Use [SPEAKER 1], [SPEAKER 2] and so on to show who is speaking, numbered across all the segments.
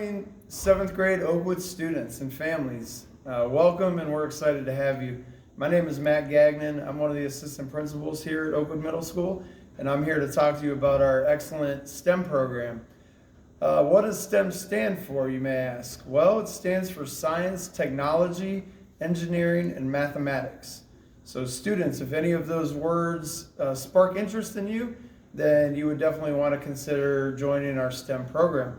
[SPEAKER 1] Incoming 7th grade Oakwood students and families, welcome, and we're excited to have you. My name is Matt Gagnon. I'm one of the assistant principals here at Oakwood Middle School, and I'm here to talk to you about our excellent STEM program. What does STEM stand for, you may ask? Well, it stands for science, technology, engineering, and mathematics. So students, if any of those words spark interest in you, then you would definitely want to consider joining our STEM program.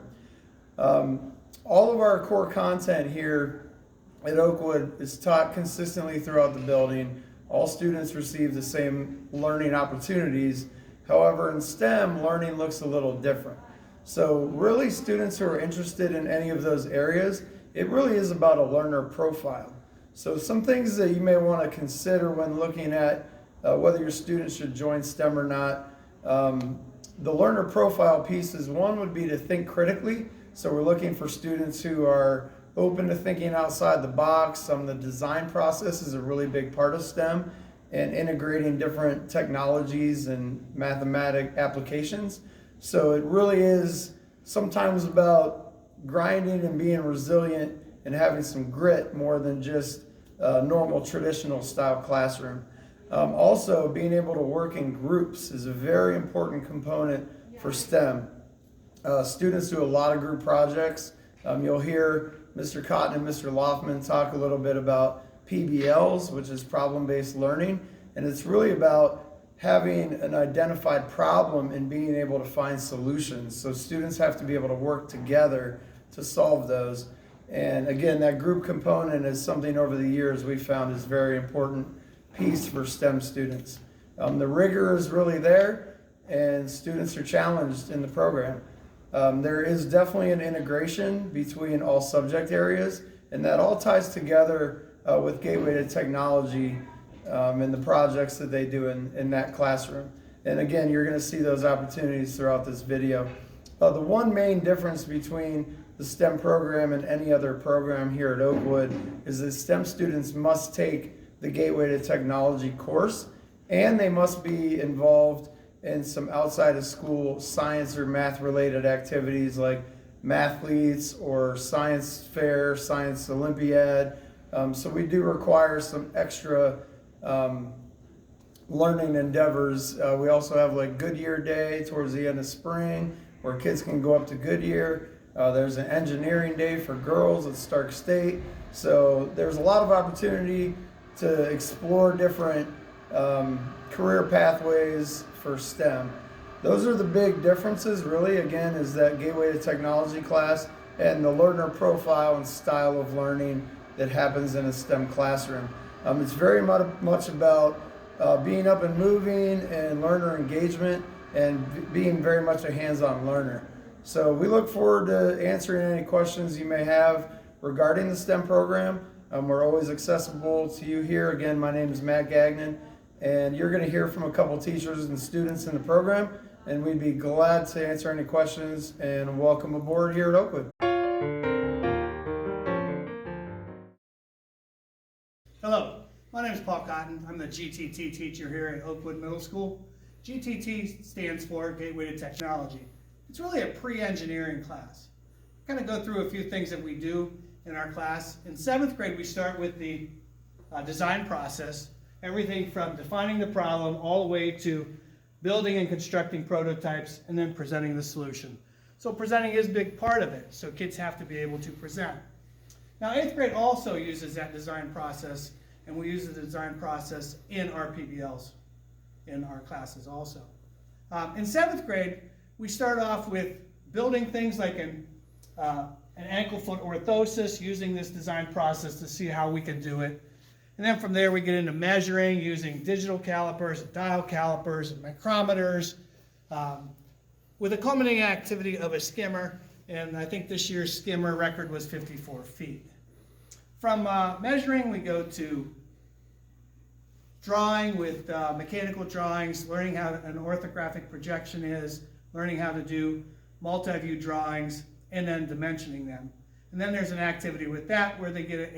[SPEAKER 1] All of our core content here at Oakwood is taught consistently throughout the building. All students receive the same learning opportunities. However, in STEM, learning looks a little different. So really, students who are interested in any of those areas, it really is about a learner profile. So some things that you may want to consider when looking at whether your students should join STEM or not. The learner profile pieces, one would be to think critically. So we're looking for students who are open to thinking outside the box. The design process is a really big part of STEM, and integrating different technologies and mathematic applications. So it really is sometimes about grinding and being resilient and having some grit more than just a normal traditional style classroom. Also, being able to work in groups is a very important component for STEM. Students do a lot of group projects. You'll hear Mr. Cotton and Mr. Loftman talk a little bit about PBLs, which is problem-based learning, and it's really about having an identified problem and being able to find solutions. So students have to be able to work together to solve those. And again, that group component is something over the years we found is a very important piece for STEM students. The rigor is really there, and students are challenged in the program. There is definitely an integration between all subject areas, and that all ties together with Gateway to Technology and the projects that they do in that classroom. And again, you're going to see those opportunities throughout this video. The one main difference between the STEM program and any other program here at Oakwood is that STEM students must take the Gateway to Technology course, and they must be involved in some outside of school science or math related activities like Mathletes or science fair, science Olympiad. So we do require some extra learning endeavors. We also have like Goodyear Day towards the end of spring where kids can go up to Goodyear. There's an engineering day for girls at Stark State. So there's a lot of opportunity to explore different career pathways for STEM. Those are the big differences really, again, is that Gateway to Technology class and the learner profile and style of learning that happens in a STEM classroom. It's very much about being up and moving and learner engagement and being very much a hands-on learner. So we look forward to answering any questions you may have regarding the STEM program. We're always accessible to you here. Again, my name is Matt Gagnon, and you're going to hear from a couple teachers and students in the program, and we'd be glad to answer any questions, and welcome aboard here at Oakwood.
[SPEAKER 2] Hello, my name is Paul Cotton. I'm the GTT teacher here at Oakwood Middle School. GTT stands for Gateway to Technology. It's really a pre-engineering class. Kind of go through a few things that we do in our class. In 7th grade, we start with the design process, everything from defining the problem all the way to building and constructing prototypes and then presenting the solution. So presenting is a big part of it, so kids have to be able to present. Now 8th grade also uses that design process, and we use the design process in our PBLs in our classes also. In 7th grade, we start off with building things like an ankle foot orthosis, using this design process to see how we can do it. And then from there we get into measuring using digital calipers, dial calipers, and micrometers, with a culminating activity of a skimmer, and I think this year's skimmer record was 54 feet. From measuring we go to drawing with mechanical drawings, learning how an orthographic projection is, learning how to do multi-view drawings, and then dimensioning them. And then there's an activity with that where they get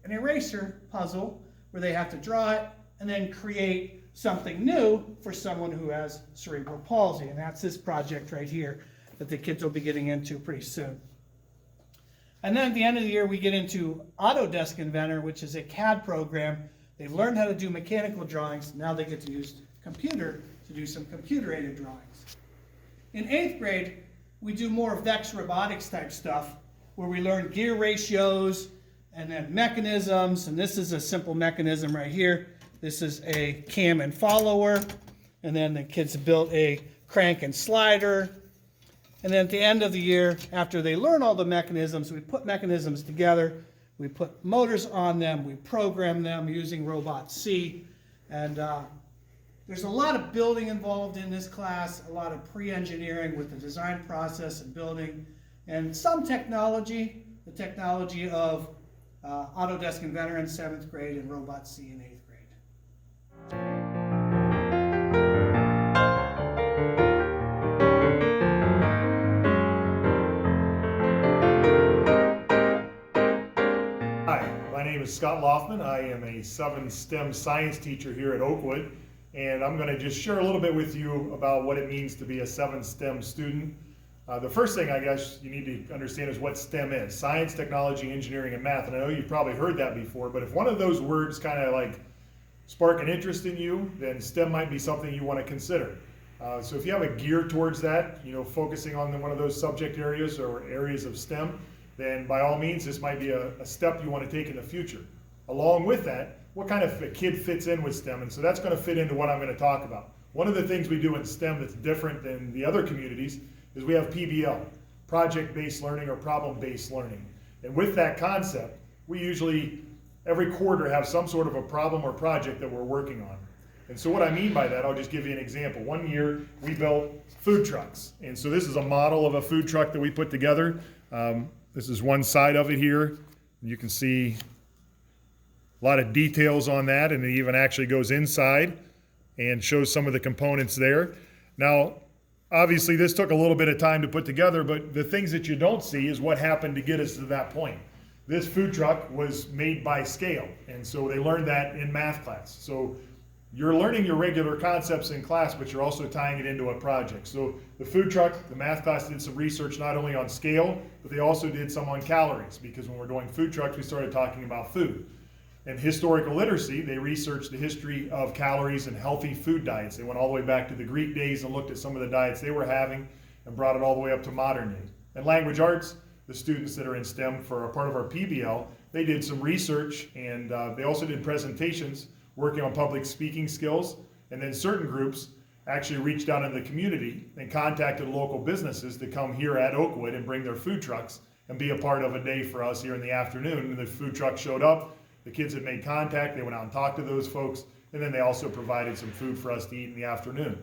[SPEAKER 2] an eraser puzzle where they have to draw it and then create something new for someone who has cerebral palsy. And that's this project right here that the kids will be getting into pretty soon. And then at the end of the year, we get into Autodesk Inventor, which is a CAD program. They've learned how to do mechanical drawings. Now they get to use computer to do some computer-aided drawings. In 8th grade, we do more VEX robotics type stuff, where we learn gear ratios and then mechanisms. And this is a simple mechanism right here. This is a cam and follower. And then the kids built a crank and slider. And then at the end of the year, after they learn all the mechanisms, we put mechanisms together, we put motors on them, we program them using Robot C. And there's a lot of building involved in this class, a lot of pre-engineering with the design process and building, and some technology, the technology of Autodesk Inventor in 7th grade and Robot C in 8th grade.
[SPEAKER 3] My name is Scott Loftman. I am a 7 STEM science teacher here at Oakwood, and I'm going to just share a little bit with you about what it means to be a 7 STEM student. The first thing I guess you need to understand is what STEM is: science, technology, engineering, and math. And I know you've probably heard that before, but if one of those words kind of like spark an interest in you, then STEM might be something you want to consider. So if you have a gear towards that, focusing on one of those subject areas or areas of STEM, then by all means, this might be a step you want to take in the future. Along with that, what kind of a kid fits in with STEM? And so that's going to fit into what I'm going to talk about. One of the things we do in STEM that's different than the other communities is we have PBL, project-based learning or problem-based learning. And with that concept, we usually, every quarter, have some sort of a problem or project that we're working on. And so what I mean by that, I'll just give you an example. One year, we built food trucks. And so this is a model of a food truck that we put together. This is one side of it here. You can see a lot of details on that, and it even actually goes inside and shows some of the components there. Now, obviously this took a little bit of time to put together, but the things that you don't see is what happened to get us to that point. This food truck was made by scale, and so they learned that in math class. So you're learning your regular concepts in class, but you're also tying it into a project. So the food truck, the math class did some research not only on scale, but they also did some on calories, because when we're doing food trucks, we started talking about food. And historical literacy, they researched the history of calories and healthy food diets. They went all the way back to the Greek days and looked at some of the diets they were having and brought it all the way up to modern day. And language arts, the students that are in STEM for a part of our PBL, they did some research, and they also did presentations working on public speaking skills. And then certain groups actually reached out in the community and contacted local businesses to come here at Oakwood and bring their food trucks and be a part of a day for us here in the afternoon. And the food truck showed up, the kids had made contact, they went out and talked to those folks, and then they also provided some food for us to eat in the afternoon,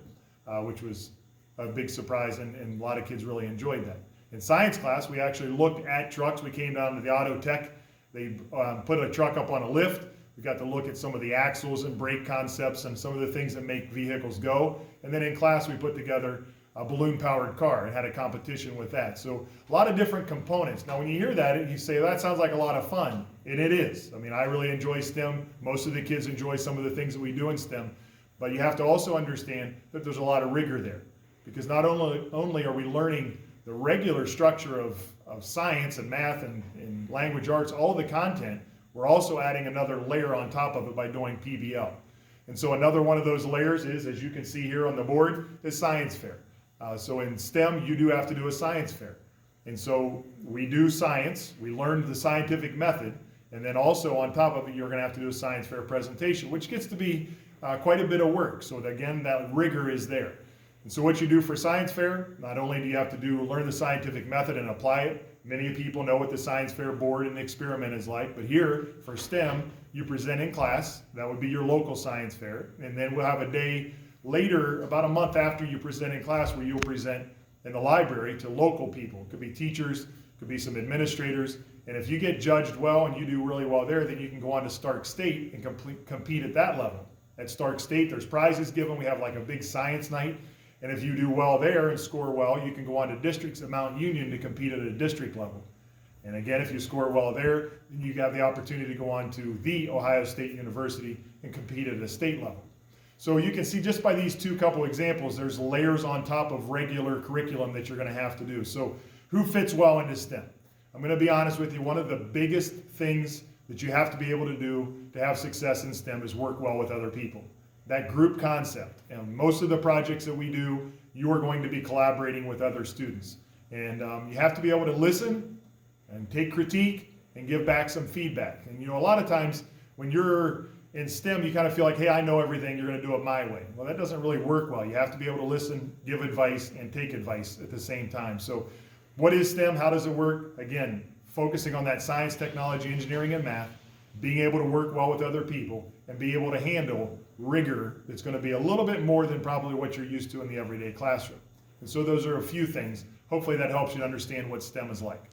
[SPEAKER 3] which was a big surprise, and a lot of kids really enjoyed that. In science class, we actually looked at trucks. We came down to the auto tech. They put a truck up on a lift. We got to look at some of the axles and brake concepts and some of the things that make vehicles go. And then in class, we put together a balloon-powered car and had a competition with that. So a lot of different components. Now, when you hear that, you say, that sounds like a lot of fun. And it is. I mean, I really enjoy STEM. Most of the kids enjoy some of the things that we do in STEM. But you have to also understand that there's a lot of rigor there. Because not only are we learning the regular structure of science and math and language arts, all the content, we're also adding another layer on top of it by doing PBL. And so another one of those layers is, as you can see here on the board, is science fair. So in STEM, you do have to do a science fair. And so we do science, we learn the scientific method, and then also on top of it, you're gonna have to do a science fair presentation, which gets to be quite a bit of work. So again, that rigor is there. And so what you do for science fair, not only do you have to learn the scientific method and apply it. Many people know what the science fair board and experiment is like, but here for STEM, you present in class. That would be your local science fair. And then we'll have a day later, about a month after you present in class, where you'll present in the library to local people. It could be teachers, could be some administrators. And if you get judged well and you do really well there, then you can go on to Stark State and compete at that level. At Stark State, there's prizes given. We have like a big science night. And if you do well there and score well, you can go on to districts at Mount Union to compete at a district level. And again, if you score well there, then you have the opportunity to go on to the Ohio State University and compete at a state level. So you can see just by these couple examples, there's layers on top of regular curriculum that you're going to have to do. So who fits well into STEM? I'm going to be honest with you, one of the biggest things that you have to be able to do to have success in STEM is work well with other people. That group concept, and most of the projects that we do, you are going to be collaborating with other students. And you have to be able to listen and take critique and give back some feedback. And you know, a lot of times when you're in STEM, you kind of feel like, hey, I know everything, you're going to do it my way. Well, that doesn't really work well. You have to be able to listen, give advice, and take advice at the same time. So what is STEM? How does it work? Again, focusing on that science, technology, engineering, and math, being able to work well with other people, and be able to handle rigor that's going to be a little bit more than probably what you're used to in the everyday classroom. And so those are a few things. Hopefully that helps you to understand what STEM is like.